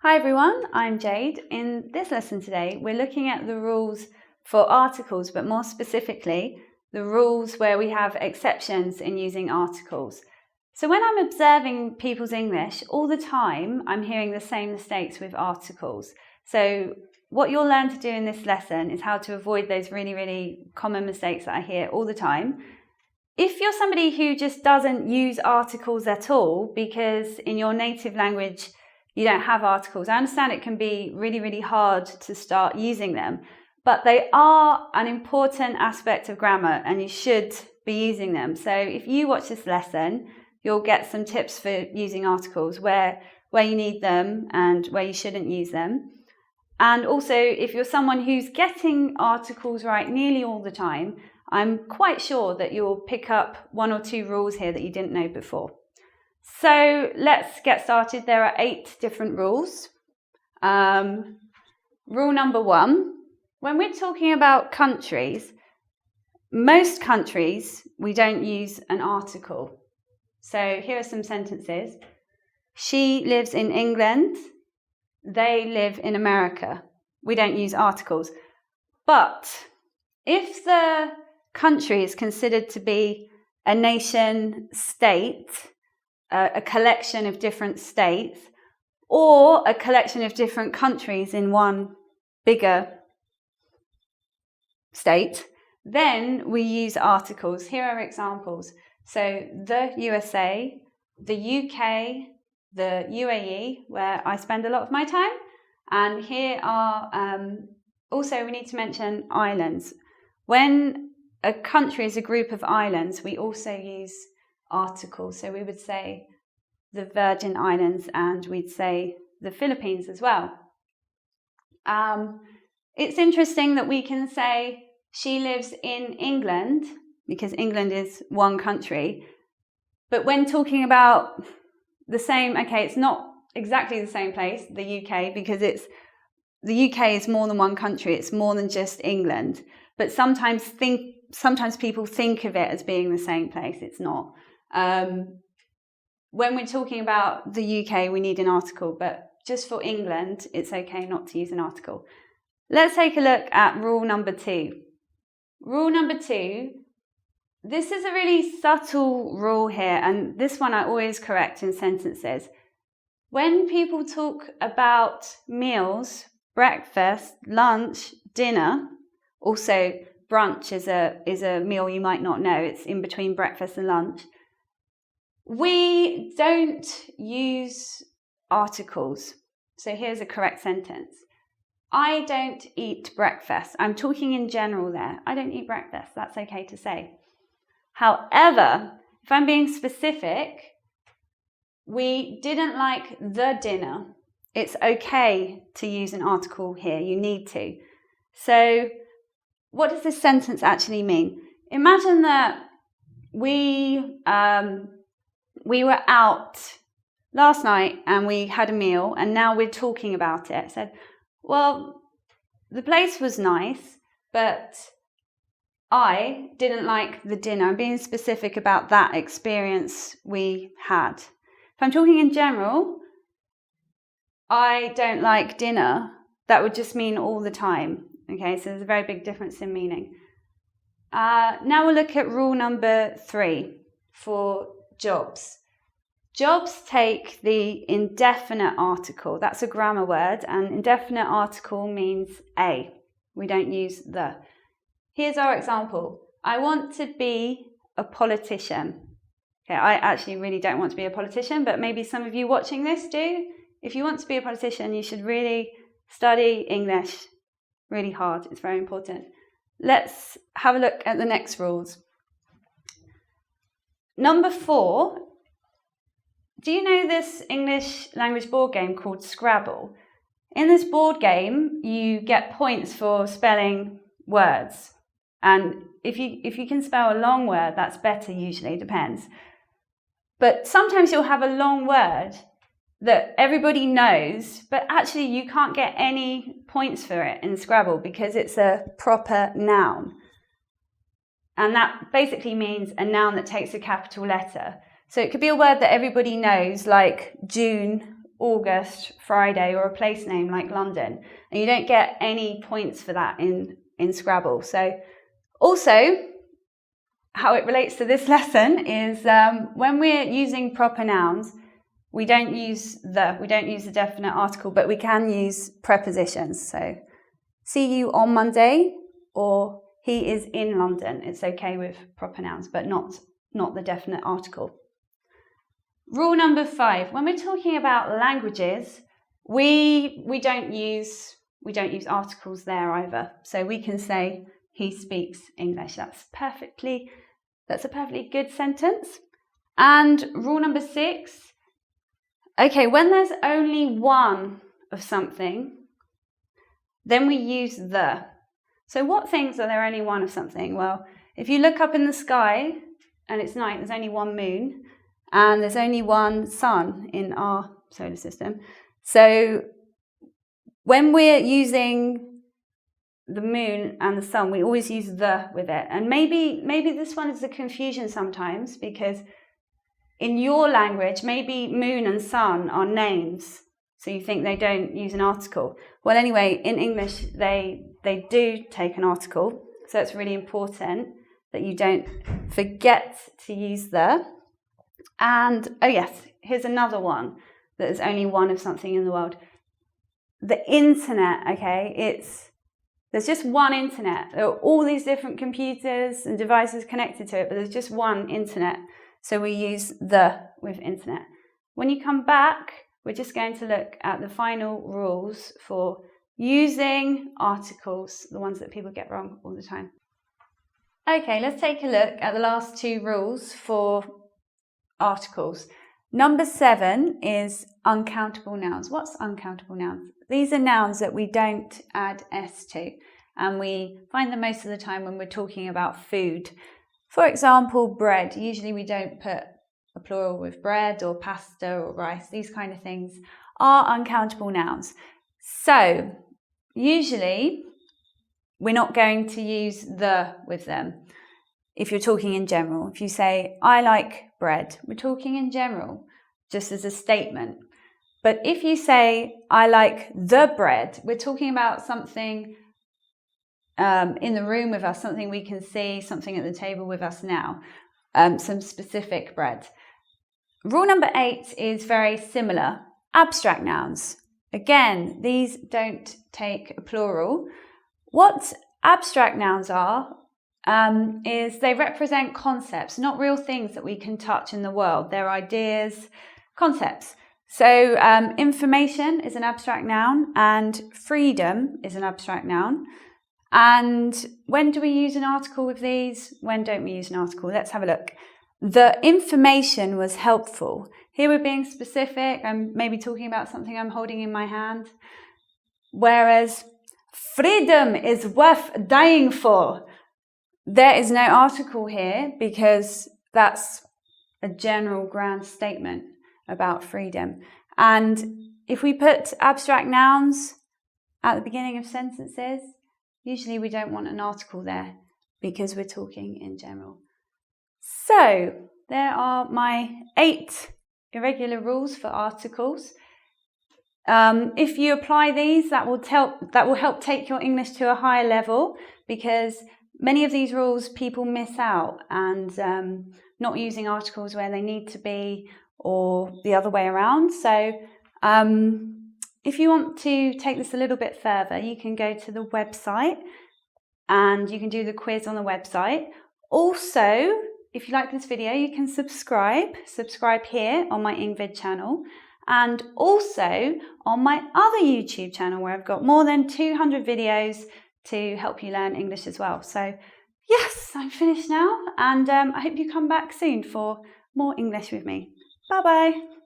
Hi everyone, I'm Jade. In this lesson today, we're looking at the rules for articles, but more specifically, the rules where we have exceptions in using articles. So when I'm observing people's English, all the time, I'm hearing the same mistakes with articles. So what you'll learn to do in this lesson is how to avoid those really common mistakes that I hear all the time. If you're somebody who just doesn't use articles at all, because in your native language, you don't have articles. I understand it can be really hard to start using them, but they are an important aspect of grammar and you should be using them. So if you watch this lesson, you'll get some tips for using articles, where you need them and where you shouldn't use them. And also, if you're someone who's getting articles right nearly all the time, I'm quite sure that you'll pick up one or two rules here that you didn't know before. So let's get started. There are 8 different rules. Rule number 1, when we're talking about countries, most countries, we don't use an article. So here are some sentences. She lives in England. They live in America. We don't use articles. But if the country is considered to be a nation state, a collection of different states, or a collection of different countries in one bigger state, then we use articles. Here are examples. So the USA, the UK, the UAE, where I spend a lot of my time, and here are also we need to mention islands. When a country is a group of islands, we also use articles. So we would say the Virgin Islands and we'd say the Philippines as well. It's interesting that we can say she lives in England because England is one country. But when talking about the same, it's not exactly the same place, the UK, because the UK is more than one country. It's more than just England. But sometimes people think of it as being the same place. It's not. When we're talking about the UK, we need an article, but just for England, it's okay not to use an article. Let's take a look at rule number 2. Rule number 2, this is a really subtle rule here, and this one I always correct in sentences. When people talk about meals, breakfast, lunch, dinner, also brunch is a meal you might not know, it's in between breakfast and lunch. We don't use articles. So here's a correct sentence. I don't eat breakfast. I'm talking in general there. I don't eat breakfast. That's okay to say. However, if I'm being specific, we didn't like the dinner. It's okay to use an article here. You need to. So what does this sentence actually mean? Imagine that we were out last night and we had a meal and now we're talking about it. I said, well, the place was nice, but I didn't like the dinner. I'm being specific about that experience we had. If I'm talking in general, I don't like dinner. That would just mean all the time. Okay, so there's a very big difference in meaning. Now we'll look at rule number 3 for jobs. Jobs take the indefinite article. That's a grammar word, and indefinite article means a. We don't use the. Here's our example. I want to be a politician. Okay, I actually really don't want to be a politician, but maybe some of you watching this do. If you want to be a politician, you should really study English really hard. It's very important. Let's have a look at the next rules. Number 4. Do you know this English language board game called Scrabble? In this board game, you get points for spelling words. And if you can spell a long word, that's better usually, depends. But sometimes you'll have a long word that everybody knows, but actually you can't get any points for it in Scrabble because it's a proper noun. And that basically means a noun that takes a capital letter. So it could be a word that everybody knows, like June, August, Friday, or a place name like London. And you don't get any points for that in Scrabble. So also, how it relates to this lesson is when we're using proper nouns, we don't use the definite article, but we can use prepositions. So, see you on Monday, or he is in London. It's okay with proper nouns, but not the definite article. Rule number 5: when we're talking about languages, we don't use articles there either. So we can say he speaks English. That's a perfectly good sentence. And rule number 6. Okay, when there's only one of something, then we use the. So what things are there only one of something? Well, if you look up in the sky and it's night, there's only one moon and there's only one sun in our solar system. So when we're using the moon and the sun, we always use the with it. And maybe this one is a confusion sometimes, because in your language, maybe moon and sun are names, so you think they don't use an article. Well, anyway, in English, they do take an article, so it's really important that you don't forget to use the. And, oh yes, here's another one that is only one of something in the world. The internet, okay, there's just one internet. There are all these different computers and devices connected to it, but there's just one internet. So we use the with internet. When you come back, we're just going to look at the final rules for using articles, the ones that people get wrong all the time. Okay, let's take a look at the last 2 rules for articles. Number 7 is uncountable nouns. What's uncountable nouns? These are nouns that we don't add s to, and we find them most of the time when we're talking about food. For example, bread. Usually we don't put a plural with bread or pasta or rice. These kind of things are uncountable nouns. So usually we're not going to use the with them if you're talking in general. If you say, I like bread, we're talking in general, just as a statement. But if you say, I like the bread, we're talking about something in the room with us, something we can see, something at the table with us now, some specific bread. Rule number 8 is very similar. Abstract nouns. Again, these don't take a plural. What abstract nouns are is they represent concepts, not real things that we can touch in the world. They're ideas, concepts. So information is an abstract noun, and freedom is an abstract noun. And when do we use an article with these? When don't we use an article? Let's have a look. The information was helpful. Here we're being specific. I'm maybe talking about something I'm holding in my hand. Whereas freedom is worth dying for. There is no article here because that's a general grand statement about freedom. And if we put abstract nouns at the beginning of sentences, usually we don't want an article there because we're talking in general. So there are my 8 irregular rules for articles. If you apply these, that will help take your English to a higher level, because many of these rules people miss out, and not using articles where they need to be, or the other way around. So if you want to take this a little bit further, you can go to the website and you can do the quiz on the website. Also, if you like this video, you can subscribe here on my Ingvid channel, and also on my other YouTube channel where I've got more than 200 videos to help you learn English as well. So yes, I'm finished now, and I hope you come back soon for more English with me. Bye bye.